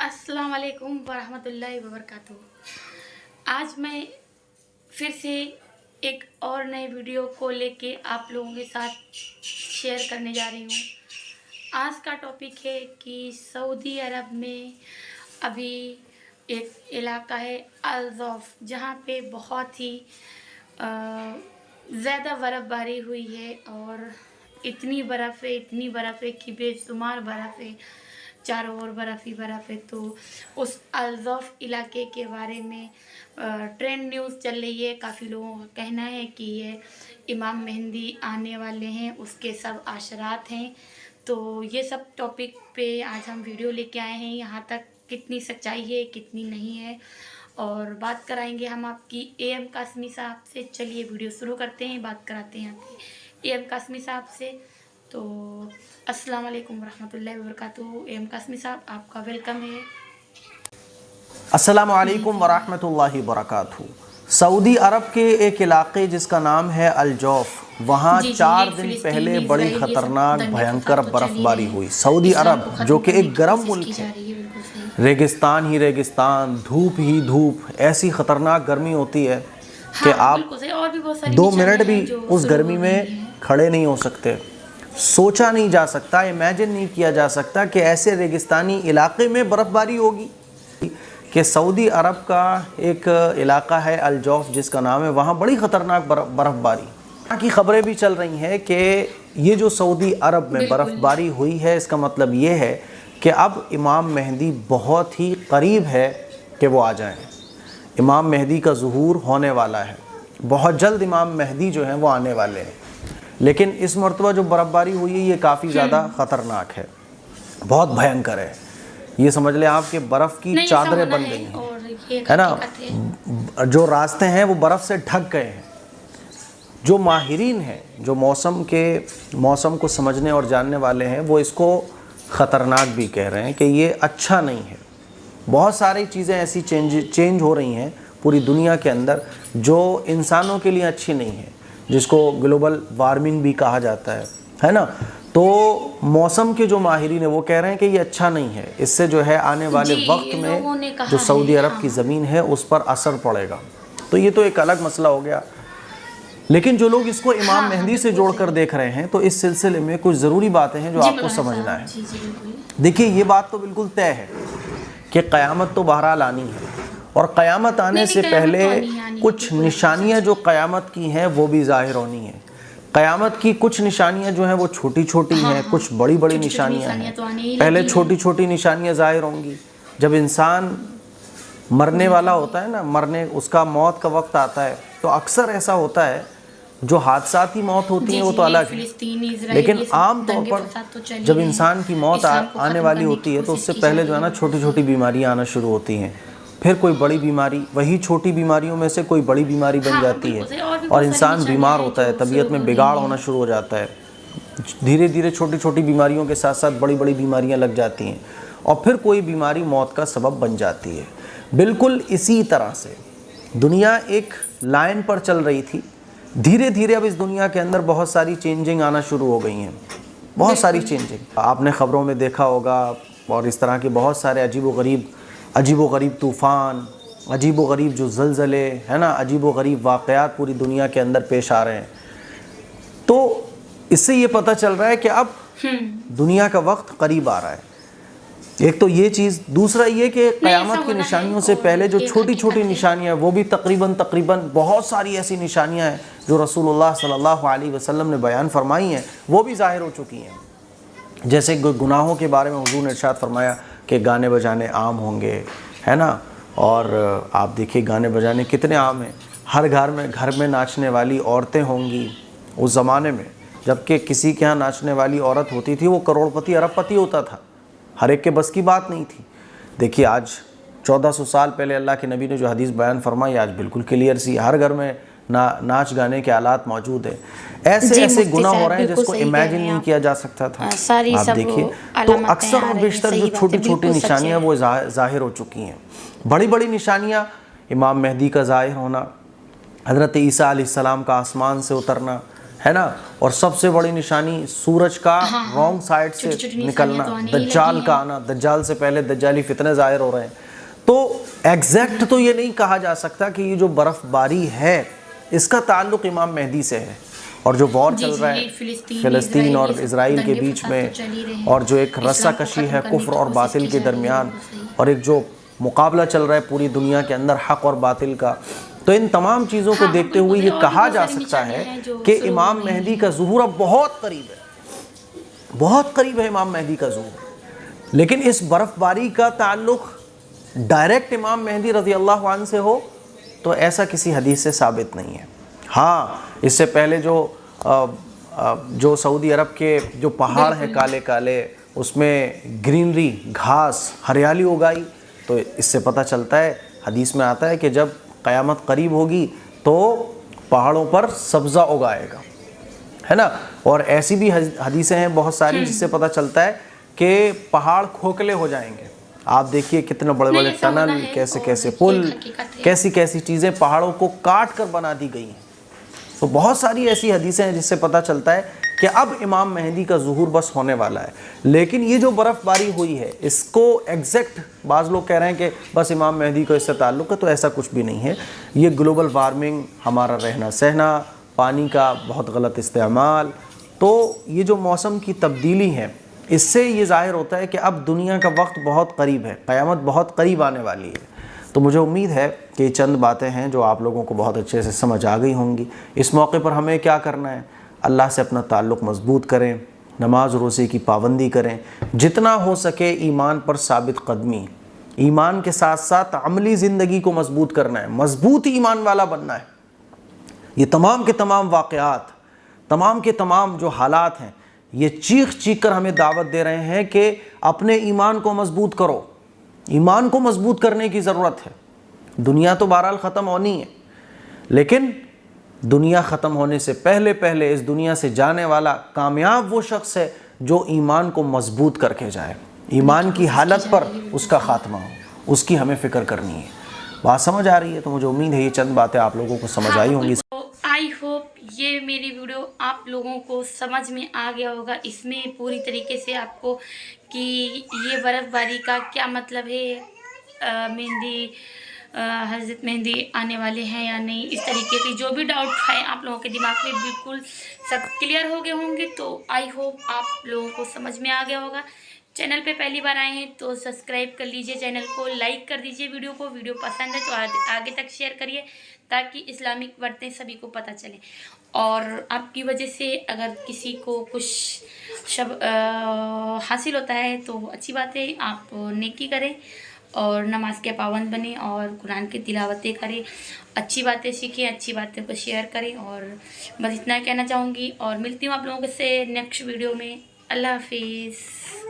अस्सलाम वालेकुम वरहमतुल्लाहि वबरकातुहू। आज मैं फिर से एक और नए वीडियो को लेके आप लोगों के साथ शेयर करने जा रही हूँ। आज का टॉपिक है कि सऊदी अरब में अभी एक इलाका है अल-जौफ, जहाँ पे बहुत ही ज़्यादा बर्फ़बारी हुई है और इतनी बर्फ़ है कि बेशुमार बर्फ़ है, चारों ओर बर्फ़ ही बर्फ़ है। तो उस अल-जौफ इलाके के बारे में ट्रेंड न्यूज़ चल रही है। काफ़ी लोगों का कहना है कि ये इमाम मेहंदी आने वाले हैं, उसके सब आशरात हैं। तो ये सब टॉपिक पे आज हम वीडियो लेके आए हैं। यहाँ तक कितनी सच्चाई है, कितनी नहीं है, और बात कराएंगे हम आपकी AM कासमी साहब से। चलिए वीडियो शुरू करते हैं, बात कराते हैं आपकी AM कासमी साहब से। तो अस्सलाम वालेकुम वरहमतुल्लाहि वबरकातुहू। AM कासमी साहब, आपका वेलकम है। अस्सलामु अलैकुम वरहमतुल्लाहि वबरकातुहू। सऊदी अरब के एक इलाके जिसका नाम है अल-जौफ, वहाँ 4 दिन पहले बड़ी ख़तरनाक भयंकर बर्फ़बारी हुई। सऊदी अरब जो कि एक गर्म मुल्क है, रेगिस्तान ही रेगिस्तान, धूप ही धूप, ऐसी ख़तरनाक गर्मी होती है कि आप 2 मिनट भी उस गर्मी में खड़े नहीं हो सकते। सोचा नहीं जा सकता, इमेजिन नहीं किया जा सकता कि ऐसे रेगिस्तानी इलाके में बर्फ़बारी होगी। कि सऊदी अरब का एक इलाका है अल-जौफ जिसका नाम है, वहाँ बड़ी ख़तरनाक बर्फ़बारी। यहाँ की ख़बरें भी चल रही हैं कि ये जो सऊदी अरब में बर्फ़बारी हुई है, इसका मतलब ये है कि अब इमाम मेहंदी बहुत ही करीब है कि वो आ जाएं। इमाम मेहंदी का ज़ुहूर होने वाला है, बहुत जल्द इमाम मेहंदी जो हैं वो आने वाले हैं। लेकिन इस मरतबा जो बर्फ़बारी हुई है ये काफ़ी ज़्यादा ख़तरनाक है, बहुत भयंकर है। ये समझ लें आप कि बर्फ़ की चादरें बन गई हैं, है ना। जो रास्ते हैं वो बर्फ़ से ढक गए हैं। जो माहिरीन हैं, जो मौसम को समझने और जानने वाले हैं, वो इसको ख़तरनाक भी कह रहे हैं कि ये अच्छा नहीं है। बहुत सारी चीज़ें ऐसी चेंज हो रही हैं पूरी दुनिया के अंदर जो इंसानों के लिए अच्छी नहीं है, जिसको ग्लोबल वार्मिंग भी कहा जाता है ना। तो मौसम के जो माहिरीन हैं वो कह रहे हैं कि ये अच्छा नहीं है, इससे जो है आने वाले वक्त में जो सऊदी अरब की ज़मीन है उस पर असर पड़ेगा। तो ये तो एक अलग मसला हो गया। लेकिन जो लोग इसको इमाम मेहंदी से जोड़कर देख रहे हैं, तो इस सिलसिले में कुछ ज़रूरी बातें हैं जो आपको समझना है। देखिए, ये बात तो बिल्कुल तय है कि क़यामत तो बहरहाल आनी है, और क़यामत आने से पहले कुछ निशानियाँ जो क़यामत की हैं वो भी ज़ाहिर होनी है। क़यामत की कुछ निशानियाँ जो हैं वो छोटी छोटी हैं, कुछ बड़ी बड़ी निशानियाँ हैं। पहले छोटी छोटी निशानियाँ ज़ाहिर होंगी जब इंसान मरने वाला होता है ना, उसका मौत का वक्त आता है। तो अक्सर ऐसा होता है, जो हादसाती मौत होती है वो तो अलग है, लेकिन आम तौर पर जब इंसान की मौत आने वाली होती है तो उससे पहले जो है ना छोटी छोटी बीमारियाँ आना शुरू होती हैं, फिर कोई बड़ी बीमारी, वही छोटी बीमारियों में से कोई बड़ी बीमारी बन जाती है और इंसान बीमार होता है, तबीयत में बिगाड़ होना शुरू हो जाता है। धीरे धीरे छोटी छोटी बीमारियों के साथ साथ बड़ी बड़ी बीमारियां लग जाती हैं और फिर कोई बीमारी मौत का सबब बन जाती है। बिल्कुल इसी तरह से दुनिया एक लाइन पर चल रही थी। धीरे धीरे अब इस दुनिया के अंदर बहुत सारी चेंजिंग आना शुरू हो गई हैं, बहुत सारी चेंजिंग आपने ख़बरों में देखा होगा। और इस तरह के बहुत सारे अजीब व गरीब तूफ़ान, अजीब व गरीब जो ज़लज़ले है ना, अजीब व गरीब वाक़यात पूरी दुनिया के अंदर पेश आ रहे हैं। तो इससे ये पता चल रहा है कि अब दुनिया का वक्त करीब आ रहा है। एक तो ये चीज़, दूसरा ये कि क़यामत की निशानियों से पहले जो छोटी छोटी निशानियाँ, वो भी तकरीबन बहुत सारी ऐसी निशानियाँ हैं जो रसूलुल्लाह सल्लल्लाहु अलैहि वसल्लम ने बयान फरमाई हैं, वो भी ज़ाहिर हो चुकी हैं। जैसे गुनाहों के बारे में हुज़ूर ने इरशाद फरमाया कि गाने बजाने आम होंगे, है ना। और आप देखिए गाने बजाने कितने आम हैं। हर घर में नाचने वाली औरतें होंगी उस ज़माने में, जबकि किसी के यहाँ नाचने वाली औरत होती थी वो करोड़पति अरबपति होता था, हर एक के बस की बात नहीं थी। देखिए आज 1400 साल पहले अल्लाह के नबी ने जो हदीस बयान फरमाई, आज बिल्कुल क्लियर सी, हर घर में नाच गाने के आलात मौजूद है। ऐसे गुनाह हो रहे हैं जिसको इमेजिन नहीं किया जा सकता था। आप देखिए, तो अक्सर और बेशतर जो छोटी छोटी निशानियाँ वो ज़ाहिर हो चुकी हैं। बड़ी बड़ी निशानियाँ, इमाम मेहदी का ज़ाहिर होना, हज़रत ईसा अलैहिस्सलाम का आसमान से उतरना, है ना। और सबसे बड़ी निशानी सूरज का रॉन्ग साइड से निकलना, दज्जाल का आना, दज्जाल से पहले दज्जाली फितने ज़ाहिर हो रहे हैं। तो एग्जैक्ट तो ये नहीं कहा जा सकता कि ये जो बर्फ़बारी है इसका ताल्लुक़ इमाम मेहदी से है, और जो वॉर चल रहा है फ़िलिस्तीन और इज़राइल के बीच में, और जो एक रस्साकशी है कुफ्र और बातिल के दरमियान, और एक जो मुकाबला चल रहा है पूरी दुनिया के अंदर हक़ और बातिल का, तो इन तमाम चीज़ों को देखते हुए ये कहा जा सकता है कि इमाम मेहदी का ज़ुहूर अब बहुत करीब है, बहुत करीब है इमाम मेहदी का ज़ुहूर। लेकिन इस बर्फ़बारी का ताल्लुक़ डायरेक्ट इमाम मेहदी रज़ी अल्लाह अन्हु से हो तो ऐसा किसी हदीस से साबित नहीं है। हाँ, इससे पहले जो सऊदी अरब के जो पहाड़ हैं काले काले, उसमें ग्रीनरी, घास, हरियाली उगाई, तो इससे पता चलता है, हदीस में आता है कि जब क़यामत करीब होगी तो पहाड़ों पर सब्ज़ा उगाएगा, है ना। और ऐसी भी हदीसें हैं बहुत सारी जिससे पता चलता है कि पहाड़ खोखले हो जाएंगे। आप देखिए कितने बड़े बड़े टनल, कैसे कैसे पुल, कैसी कैसी चीज़ें पहाड़ों को काट कर बना दी गई हैं। तो बहुत सारी ऐसी हदीसें हैं जिससे पता चलता है कि अब इमाम मेहदी का ज़ुहूर बस होने वाला है। लेकिन ये जो बर्फ़बारी हुई है इसको एग्जैक्ट बाज़ लोग कह रहे हैं कि बस इमाम मेहदी को इससे ताल्लुक़ है, तो ऐसा कुछ भी नहीं है। ये ग्लोबल वार्मिंग, हमारा रहना सहना, पानी का बहुत गलत इस्तेमाल, तो ये जो मौसम की तब्दीली है इससे ये ज़ाहिर होता है कि अब दुनिया का वक्त बहुत करीब है, क़यामत बहुत करीब आने वाली है। तो मुझे उम्मीद है कि चंद बातें हैं जो आप लोगों को बहुत अच्छे से समझ आ गई होंगी। इस मौके पर हमें क्या करना है, अल्लाह से अपना ताल्लुक़ मज़बूत करें, नमाज रोज़े की पाबंदी करें, जितना हो सके ईमान पर साबित कदमी, ईमान के साथ साथ अमली ज़िंदगी को मज़बूत करना है, मज़बूत ईमान वाला बनना है। ये तमाम के तमाम वाक़यात, तमाम के तमाम जो हालात हैं, ये चीख चीख कर हमें दावत दे रहे हैं कि अपने ईमान को मज़बूत करो। ईमान को मज़बूत करने की ज़रूरत है। दुनिया तो बहरहाल ख़त्म होनी है, लेकिन दुनिया ख़त्म होने से पहले पहले इस दुनिया से जाने वाला कामयाब वो शख्स है जो ईमान को मज़बूत करके जाए, ईमान की हालत पर उसका ख़ात्मा हो, उसकी हमें फ़िक्र करनी है। बात समझ आ रही है? तो मुझे उम्मीद है ये चंद बातें आप लोगों को समझ आई होंगी। आई होप ये मेरी वीडियो आप लोगों को समझ में आ गया होगा, इसमें पूरी तरीके से आपको कि ये बर्फ़बारी का क्या मतलब है, हज़रत मेहदी आने वाले हैं या नहीं, इस तरीके के जो भी डाउट है आप लोगों के दिमाग में बिल्कुल सब क्लियर हो गए होंगे। तो आई होप आप लोगों को समझ में आ गया होगा। चैनल पे पहली बार आए हैं तो सब्सक्राइब कर लीजिए, चैनल को लाइक कर दीजिए, वीडियो को पसंद है तो आगे तक शेयर करिए ताकि इस्लामिक बातें सभी को पता चले। और आपकी वजह से अगर किसी को कुछ हासिल होता है तो अच्छी बात है, आप नेकी करें और नमाज के पाबंद बने और कुरान की तिलावतें करें, अच्छी बातें सीखें, अच्छी बातें को शेयर करें। और बस इतना कहना चाहूँगी और मिलती हूँ आप लोगों से नेक्स्ट वीडियो में। अल्लाह हाफिज़।